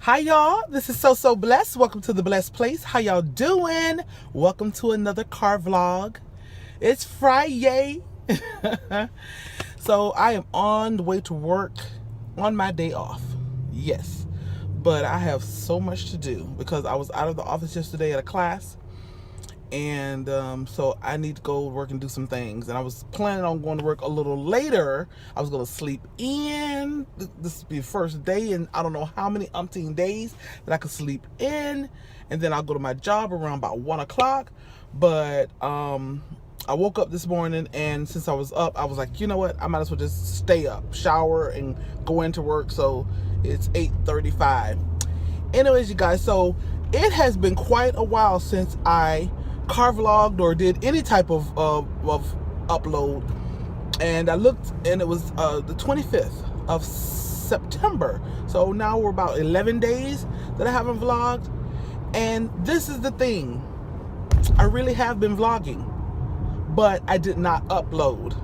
Hi y'all, this is So Blessed. Welcome to the Blessed Place. How y'all doing? Welcome to another car vlog. It's Friday. So I am on the way to work on my day off. Yes. But I have so much to do because I was out of the office yesterday at a class. And so I need to go work and do some things. And I was planning on going to work a little later. I was going to sleep in. This will be the first day in I don't know how many umpteen days that I could sleep in. And then I'll go to my job around about 1 o'clock. But I woke up this morning, and since I was up, I was like, you know what? I might as well just stay up, shower, and go into work. So it's 8:35. Anyways, you guys, so it has been quite a while since I car vlogged or did any type of upload, and I looked, and it was the 25th of September. So now we're about 11 days that I haven't vlogged. And this is the thing, I really have been vlogging, but I did not upload.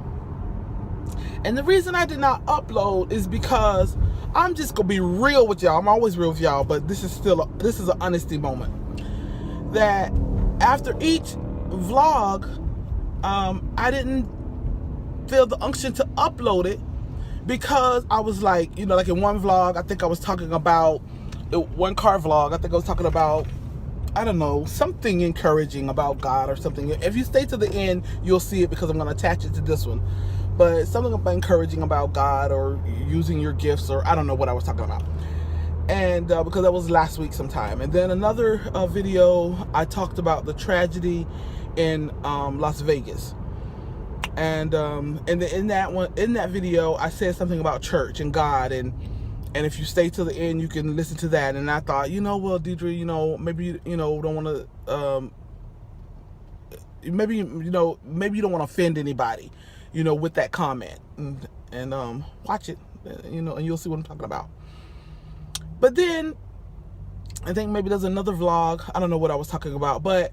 And the reason I did not upload is because I'm just gonna be real with y'all. I'm always real with y'all, but this is an honesty moment. That after each vlog, I didn't feel the unction to upload it because I was like, like in one vlog, I think I was talking about one car vlog. I think I was talking about, I don't know, something encouraging about God or something. If you stay to the end, you'll see it because I'm going to attach it to this one. But something about encouraging about God or using your gifts, or I don't know what I was talking about. And because that was last week sometime. And then another video, I talked about the tragedy in Las Vegas. And in that video, I said something about church and God, and if you stay to the end, you can listen to that. And I thought, well, Deidre, maybe you don't want to, maybe you don't want to offend anybody, with that comment, and watch it, and you'll see what I'm talking about. But then I think maybe there's another vlog. I don't know what I was talking about, but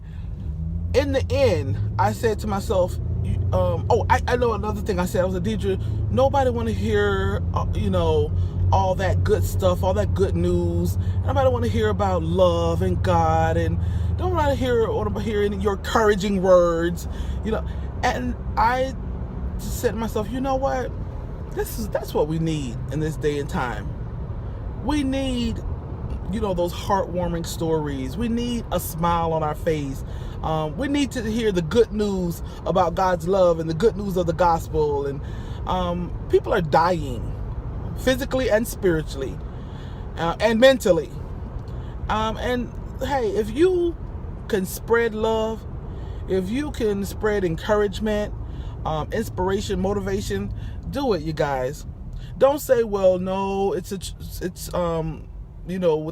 in the end, I said to myself, I know another thing I said. I was like, Deidre, nobody want to hear, all that good stuff, all that good news. Nobody want to hear about love and God, and don't want to hear any your encouraging words, And I said to myself, you know what? That's what we need in this day and time. We need, those heartwarming stories. We need a smile on our face. We need to hear the good news about God's love and the good news of the gospel. And people are dying, physically and spiritually, and mentally. And hey, if you can spread love, if you can spread encouragement, inspiration, motivation, do it, you guys. Don't say, well, no, it's with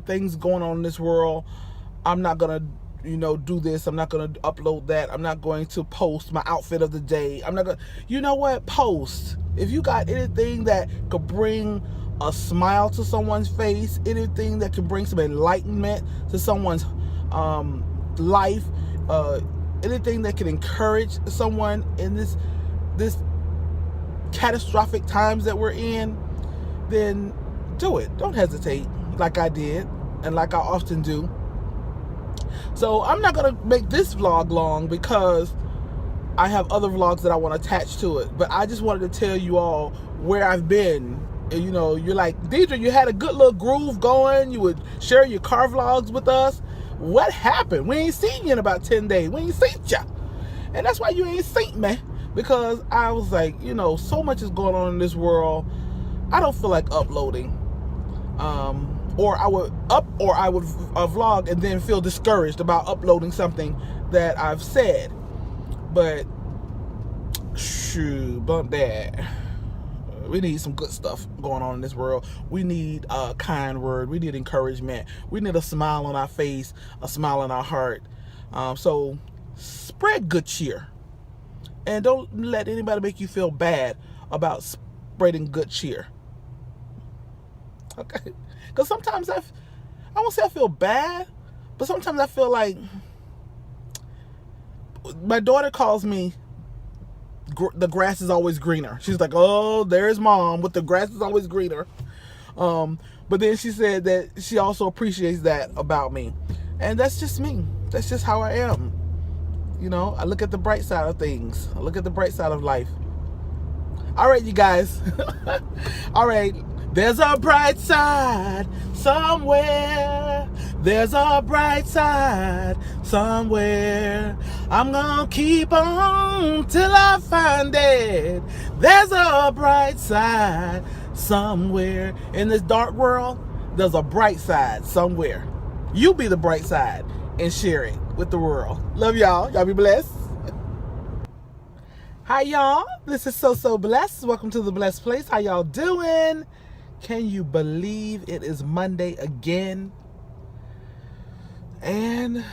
things going on in this world, I'm not gonna do this, I'm not gonna upload that, I'm not going to post my outfit of the day, I'm not gonna, post. If you got anything that could bring a smile to someone's face, anything that can bring some enlightenment to someone's life, anything that can encourage someone in this catastrophic times that we're in, then do it. Don't hesitate, like I did and like I often do. So I'm not gonna make this vlog long because I have other vlogs that I want to attach to it, but I just wanted to tell you all where I've been. And, you're like, Deidre, you had a good little groove going, you would share your car vlogs with us. What happened? We ain't seen you in about 10 days. We ain't seen you. And that's why you ain't seen me, because I was like, so much is going on in this world. I don't feel like uploading. Or I would vlog and then feel discouraged about uploading something that I've said. But shoot, bump that. We need some good stuff going on in this world. We need a kind word. We need encouragement. We need a smile on our face, a smile on our heart. So spread good cheer. And don't let anybody make you feel bad about spreading good cheer. Okay? Because sometimes I won't say I feel bad, but sometimes I feel like my daughter calls me the grass is always greener. She's like, oh, there's mom with the grass is always greener. But then she said that she also appreciates that about me. And that's just me. That's just how I am. You know, I look at the bright side of things. I look at the bright side of life. All right, you guys. All right. There's a bright side somewhere. There's a bright side somewhere. I'm gonna keep on till I find it. There's a bright side somewhere. In this dark world, there's a bright side somewhere. You be the bright side and share it with the world. Love y'all. Y'all be blessed. Hi, y'all. This is So Blessed. Welcome to the Blessed Place. How y'all doing? Can you believe it is Monday again? And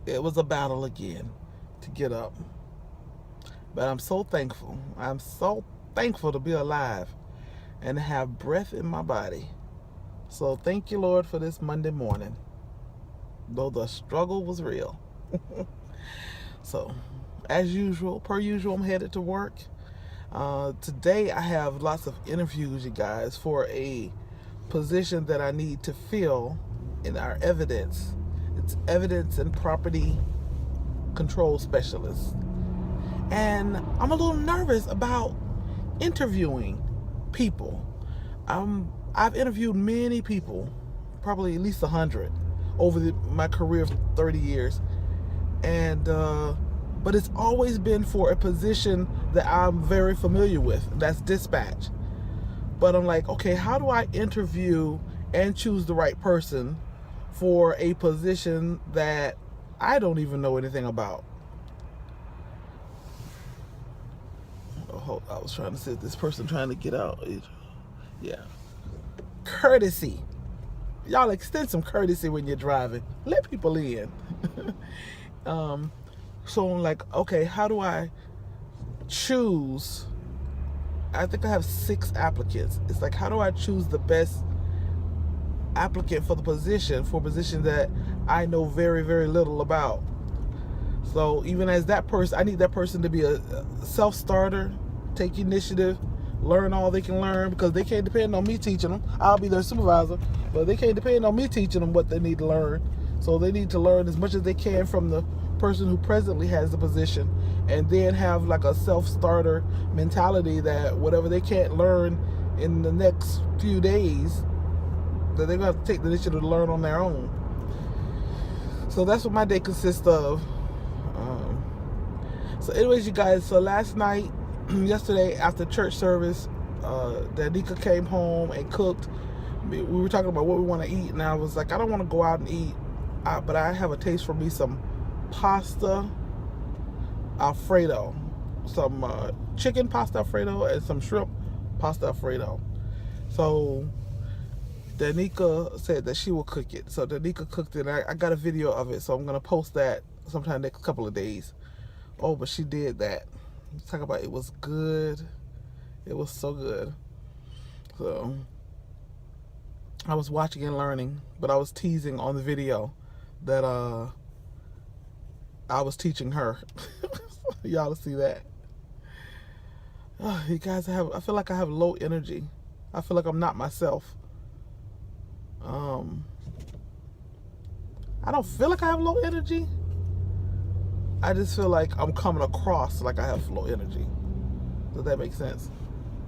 it was a battle again to get up. But I'm so thankful. I'm so thankful to be alive and to have breath in my body. So thank you, Lord, for this Monday morning. Though the struggle was real. So, as usual, per usual, I'm headed to work. Today I have lots of interviews, you guys, for a position that I need to fill in our evidence. It's evidence and property control specialist. And I'm a little nervous about interviewing people. I've interviewed many people, probably at least 100 over my career of 30 years. And but it's always been for a position that I'm very familiar with. That's dispatch. But I'm like, okay, how do I interview and choose the right person for a position that I don't even know anything about? Oh, I was trying to say this person trying to get out. Yeah. Courtesy. Y'all extend some courtesy when you're driving. Let people in. So I'm like, okay, how do I choose? I think I have 6 applicants. It's like, how do I choose the best applicant for the position, for a position that I know very, very little about? So even as that person, I need that person to be a self-starter, take initiative, learn all they can learn, because they can't depend on me teaching them. I'll be their supervisor, but they can't depend on me teaching them what they need to learn. So they need to learn as much as they can from the person who presently has the position, and then have like a self-starter mentality that whatever they can't learn in the next few days, that they're going to have to take the initiative to learn on their own. So that's what my day consists of. So anyways, you guys, so last night, yesterday after church service, Danica came home and cooked. We were talking about what we want to eat, and I was like, I don't want to go out and eat, but I have a taste for me some pasta Alfredo, some chicken pasta Alfredo, and some shrimp pasta Alfredo. So Danica said that she will cook it. So Danica cooked it. I got a video of it, so I'm gonna post that sometime next couple of days. Oh, but she did that. Talk about it was good. It was so good. So I was watching and learning, but I was teasing on the video that I was teaching her. Y'all see that? Oh, you guys, I feel like I have low energy. I feel like I'm not myself. I don't feel like I have low energy. I just feel like I'm coming across like I have low energy. Does that make sense?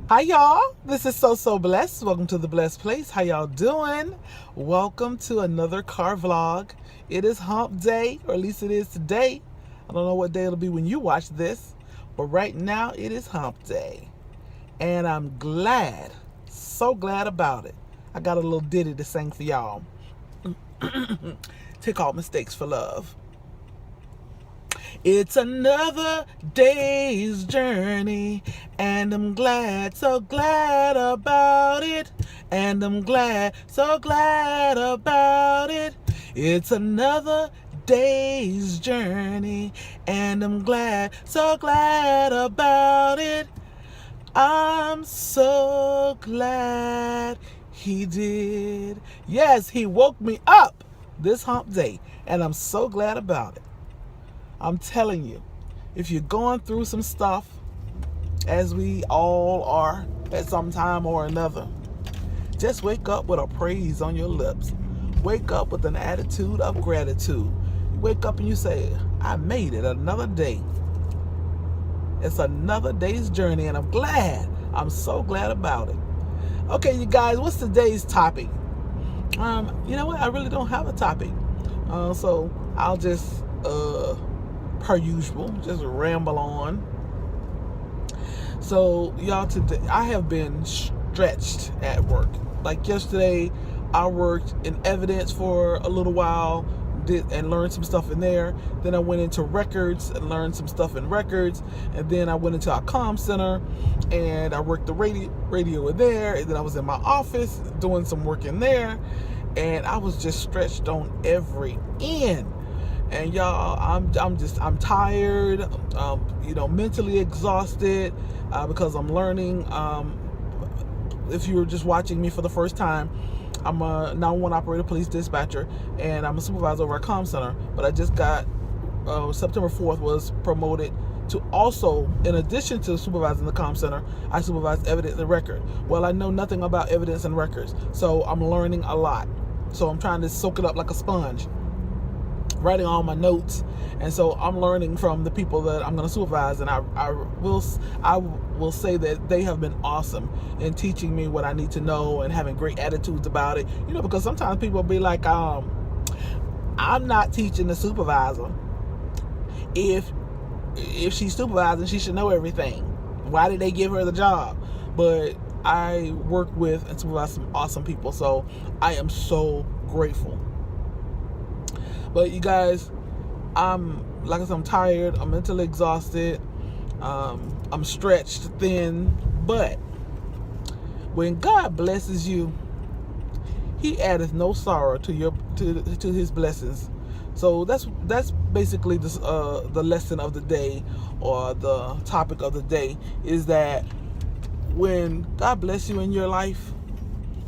Hi, y'all. This is So Blessed. Welcome to the Blessed Place. How y'all doing? Welcome to another car vlog. It is hump day, or at least it is today. I don't know what day it'll be when you watch this, but right now it is hump day. And I'm glad, so glad about it. I got a little ditty to sing for y'all. Take all mistakes for love. It's another day's journey, and I'm glad, so glad about it. And I'm glad, so glad about it. It's another day's journey, and I'm glad, so glad about it. I'm so glad he did. Yes, he woke me up this hump day, and I'm so glad about it. I'm telling you, if you're going through some stuff, as we all are at some time or another, Just wake up with a praise on your lips. Wake up with an attitude of gratitude. Wake up and you say, I made it another day. It's another day's journey, and I'm glad. I'm so glad about it. Okay, you guys, what's today's topic? You know what? I really don't have a topic. So I'll just, per usual, just ramble on. So, y'all, today I have been stretched at work. Like yesterday, I worked in evidence for a little while, and learned some stuff in there. Then I went into records and learned some stuff in records. And then I went into our comm center and I worked the radio in there. And then I was in my office doing some work in there. And I was just stretched on every end. And y'all, I'm tired, mentally exhausted, because I'm learning. If you're just watching me for the first time, I'm a 911 operator, police dispatcher, and I'm a supervisor over at comm center. But I just got, September 4th was promoted to also, in addition to supervising the comm center, I supervise evidence and record. Well, I know nothing about evidence and records, so I'm learning a lot. So I'm trying to soak it up like a sponge, writing all my notes, and so I'm learning from the people that I'm going to supervise, and I will say that they have been awesome in teaching me what I need to know and having great attitudes about it. Because sometimes people be like, I'm not teaching the supervisor. If she's supervising, she should know everything. Why did they give her the job? But I work with and supervise some awesome people, so I am so grateful. But you guys, like I said, I'm tired, I'm mentally exhausted, I'm stretched thin, but when God blesses you, He addeth no sorrow to His blessings. So that's basically the lesson of the day, or the topic of the day, is that when God bless you in your life,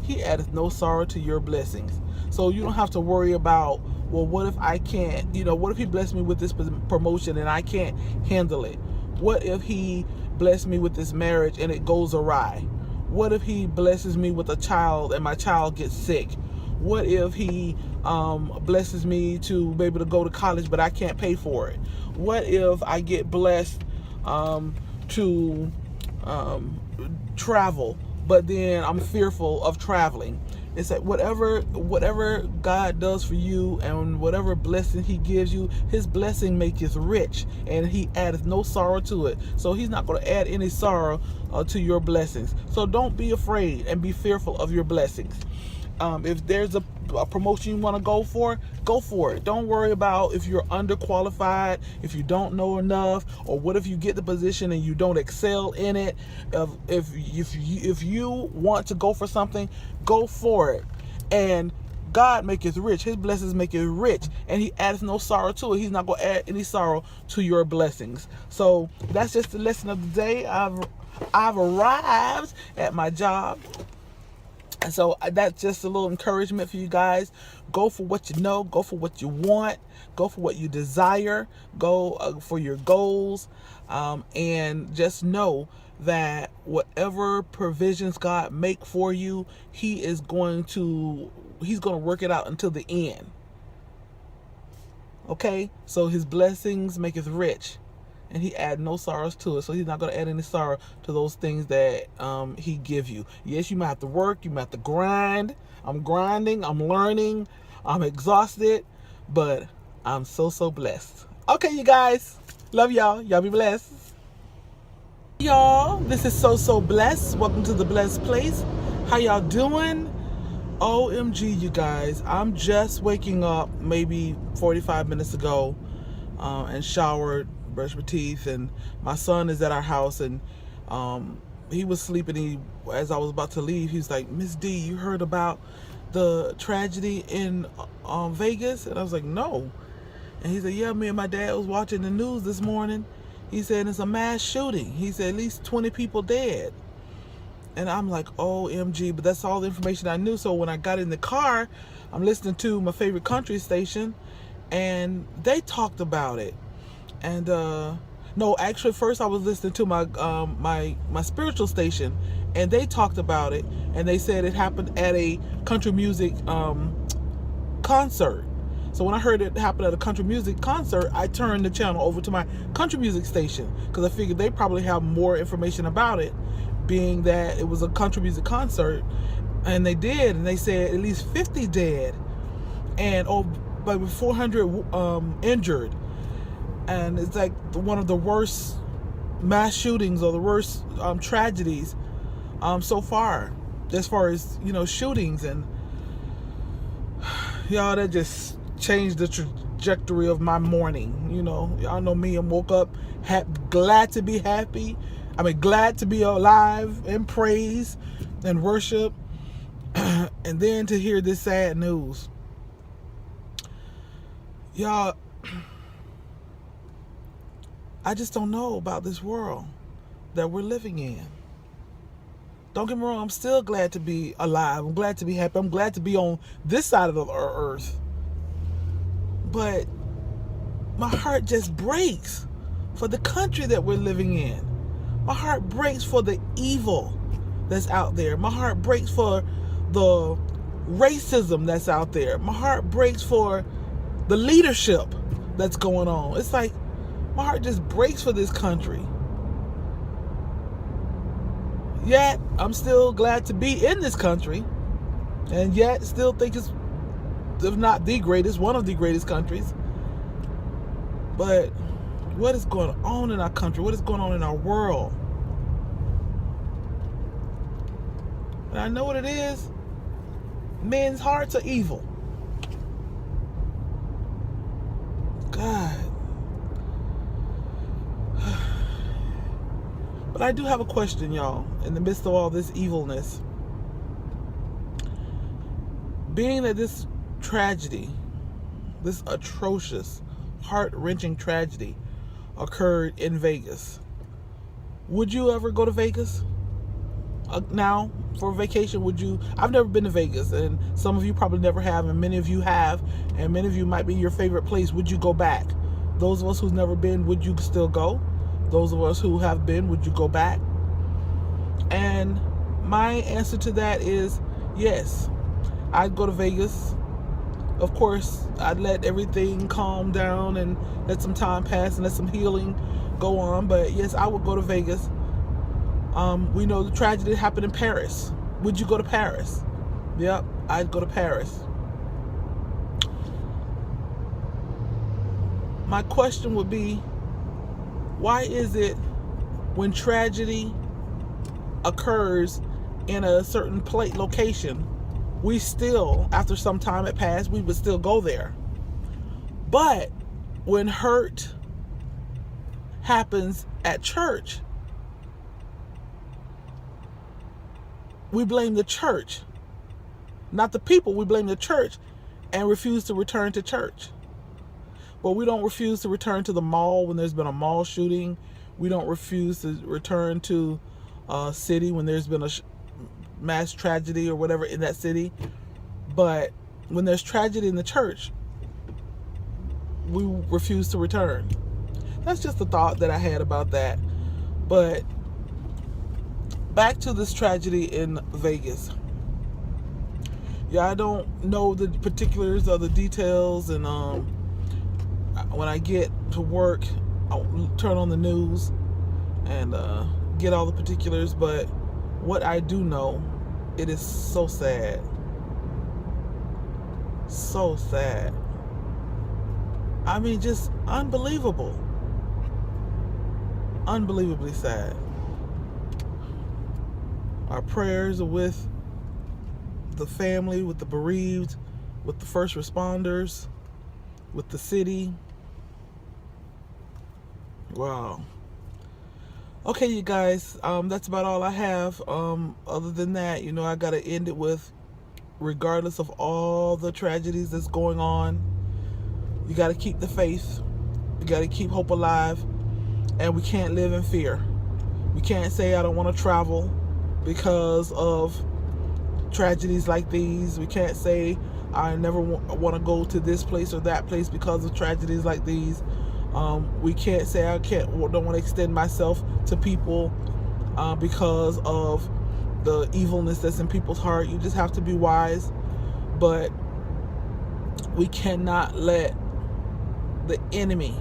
He addeth no sorrow to your blessings. So you don't have to worry about, well, what if I can't, what if He blessed me with this promotion and I can't handle it? What if He blessed me with this marriage and it goes awry? What if He blesses me with a child and my child gets sick? What if He blesses me to be able to go to college but I can't pay for it? What if I get blessed to travel, but then I'm fearful of traveling? It's that whatever God does for you and whatever blessing He gives you, His blessing maketh rich, and He addeth no sorrow to it. So He's not going to add any sorrow to your blessings. So don't be afraid and be fearful of your blessings. If there's a promotion you want to go for it. Don't worry about if you're underqualified, if you don't know enough, or what if you get the position and you don't excel in it. If you want to go for something, go for it. And God maketh rich. His blessings make it rich, and He adds no sorrow to it. He's not going to add any sorrow to your blessings. So that's just the lesson of the day. I've arrived at my job. And so that's just a little encouragement for you guys. Go for what you know. Go for what you want. Go for what you desire. Go for your goals. And just know that whatever provisions God make for you, He's going to work it out until the end. Okay? So His blessings maketh rich, and He add no sorrows to it. So He's not going to add any sorrow to those things that He give you. Yes, you might have to work. You might have to grind. I'm grinding. I'm learning. I'm exhausted. But I'm so blessed. Okay, you guys. Love y'all. Y'all be blessed. Y'all, this is so blessed. Welcome to the blessed place. How y'all doing? OMG, you guys. I'm just waking up maybe 45 minutes ago and showered, brush my teeth, and my son is at our house, and he was sleeping. As I was about to leave, he's like, Miss D, you heard about the tragedy in Vegas? And I was like, no. And he said, yeah, me and my dad was watching the news this morning. He said it's a mass shooting. He said at least 20 people dead. And I'm like, OMG, but that's all the information I knew. So when I got in the car, I'm listening to my favorite country station, and they talked about it. And no, actually, first I was listening to my spiritual station, and they talked about it, and they said it happened at a country music concert. So when I heard it happen at a country music concert, I turned the channel over to my country music station because I figured they probably have more information about it, being that it was a country music concert. And they did, and they said at least 50 dead and over 400 injured. And it's like one of the worst mass shootings or the worst tragedies so far as shootings. And y'all, that just changed the trajectory of my morning. Y'all know me, and woke up glad to be happy. Glad to be alive and praise and worship. And then to hear this sad news. Y'all, I just don't know about this world that we're living in. Don't get me wrong, I'm still glad to be alive. I'm glad to be happy. I'm glad to be on this side of the earth. But my heart just breaks for the country that we're living in. My heart breaks for the evil that's out there. My heart breaks for the racism that's out there. My heart breaks for the leadership that's going on. It's like my heart just breaks for this country. Yet I'm still glad to be in this country, and yet still think it's, if not the greatest, one of the greatest countries. But what is going on in our country? What is going on in our world? And I know what it is. Men's hearts are evil. God. But I do have a question, y'all, in the midst of all this evilness. Being that this tragedy, this atrocious, heart-wrenching tragedy occurred in Vegas, would you ever go to Vegas? Now, for vacation, would you? I've never been to Vegas, and some of you probably never have, and many of you have, and many of you might be your favorite place. Would you go back? Those of us who've never been, would you still go? Those of us who have been, would you go back? And my answer to that is yes. I'd go to Vegas. Of course, I'd let everything calm down and let some time pass and let some healing go on. But yes, I would go to Vegas. We know the tragedy happened in Paris. Would you go to Paris? Yep, I'd go to Paris. My question would be, why is it when tragedy occurs in a certain location, we still, after some time had passed, we would still go there? But when hurt happens at church, we blame the church, not the people. We blame the church and refuse to return to church. But we don't refuse to return to the mall when there's been a mall shooting. We don't refuse to return to a city when there's been a mass tragedy or whatever in that city. But when there's tragedy in the church, we refuse to return. That's just the thought that I had about that. But back to this tragedy in Vegas. Yeah, I don't know the particulars or the details, and when I get to work, I'll turn on the news and get all the particulars. But what I do know, it is so sad. So sad. Just unbelievable. Unbelievably sad. Our prayers are with the family, with the bereaved, with the first responders, with the city. Wow. Okay, you guys, that's about all I have. Other than that, I got to end it with, regardless of all the tragedies that's going on, you got to keep the faith. You got to keep hope alive. And we can't live in fear. We can't say, I don't want to travel because of tragedies like these. We can't say, I never want to go to this place or that place because of tragedies like these. We can't say, don't want to extend myself to people because of the evilness that's in people's heart. You just have to be wise. But we cannot let the enemy,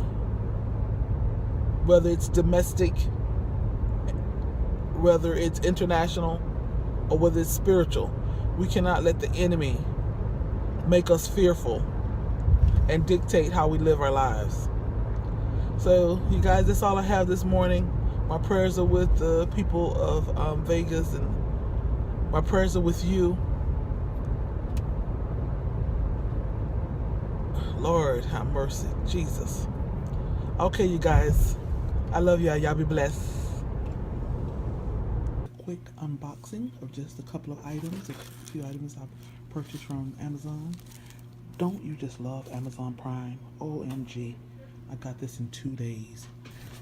whether it's domestic, whether it's international, or whether it's spiritual, we cannot let the enemy make us fearful and dictate how we live our lives. So, you guys, that's all I have this morning. My prayers are with the people of Vegas, and my prayers are with you. Lord, have mercy. Jesus. Okay, you guys. I love y'all. Y'all be blessed. Quick unboxing of just a couple of items, a few items I've purchased from Amazon. Don't you just love Amazon Prime? OMG. I got this in 2 days.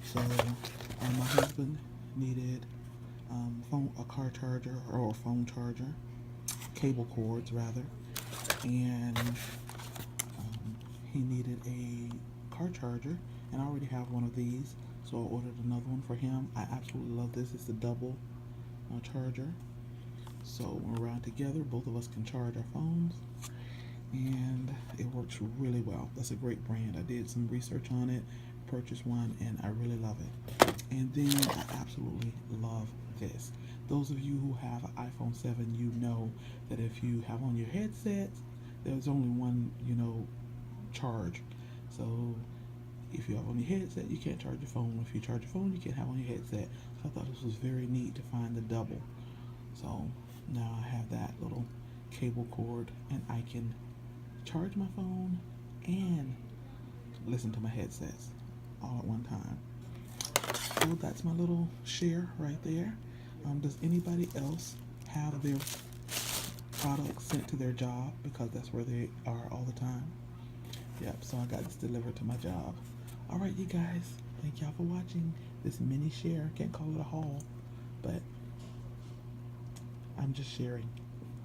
So my husband needed a car charger, or a phone charger, cable cords rather, and he needed a car charger, and I already have one of these, so I ordered another one for him. I absolutely love this. It's a double charger, so when we're around together, both of us can charge our phones, and it works really well. That's a great brand. I did some research on it, purchased one, and I really love it. And then I absolutely love this. Those of you who have an iPhone 7, you know that if you have on your headsets, there's only one, charge. So if you have on your headset, you can't charge your phone. If you charge your phone, you can't have on your headset. So I thought this was very neat to find the double. So now I have that little cable cord, and I can charge my phone and listen to my headsets all at one time. So that's my little share right there. Does anybody else have their products sent to their job? Because that's where they are all the time. Yep, so I got this delivered to my job. All right, you guys, thank y'all for watching this mini share. Can't call it a haul, but I'm just sharing.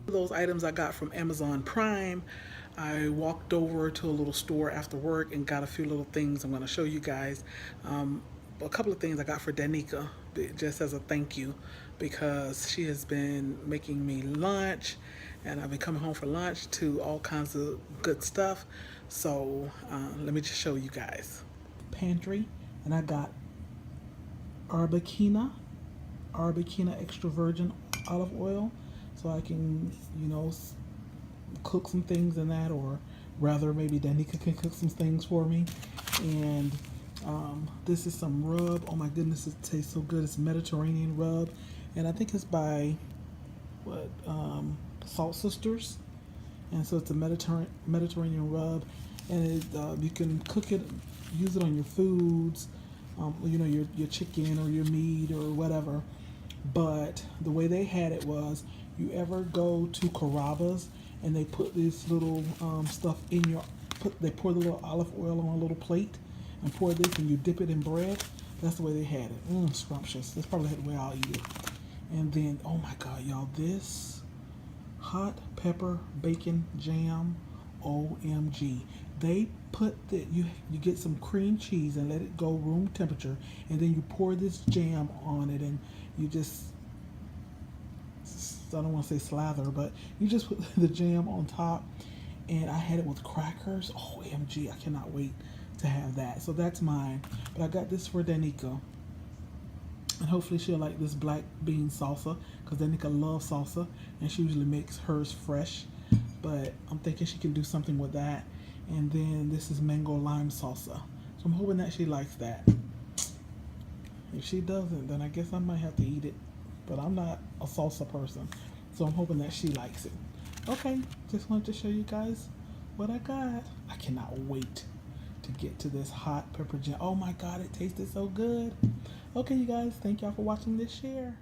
Those items I got from Amazon Prime. I walked over to a little store after work and got a few little things I'm going to show you guys. A couple of things I got for Danica, just as a thank you, because she has been making me lunch, and I've been coming home for lunch to all kinds of good stuff. So let me just show you guys. Pantry, and I got Arbequina extra virgin olive oil, so I can, cook some things in that, or rather maybe Danica can cook some things for me. And this is some rub. Oh my goodness, it tastes so good. It's Mediterranean rub, and I think it's by Salt Sisters, and so it's a Mediterranean rub, and you can cook it, use it on your foods, your chicken or your meat or whatever. But the way they had it was, you ever go to Carrabba's and they put this little stuff in they pour the little olive oil on a little plate and pour this, and you dip it in bread. That's the way they had it. Scrumptious. That's probably the way I'll eat it. And then, oh my God, y'all, this hot pepper bacon jam, OMG. They put you get some cream cheese and let it go room temperature, and then you pour this jam on it, and you just, I don't want to say slather, but you just put the jam on top. And I had it with crackers. OMG, I cannot wait to have that. So that's mine. But I got this for Danica, and hopefully she'll like this black bean salsa, because Danica loves salsa, and she usually makes hers fresh. But I'm thinking she can do something with that. And then this is mango lime salsa. So I'm hoping that she likes that. If she doesn't, then I guess I might have to eat it. But I'm not a salsa person, so I'm hoping that she likes it. Okay, just wanted to show you guys what I got. I cannot wait to get to this hot pepper jam. Oh my God, it tasted so good. Okay, you guys, thank y'all for watching this share.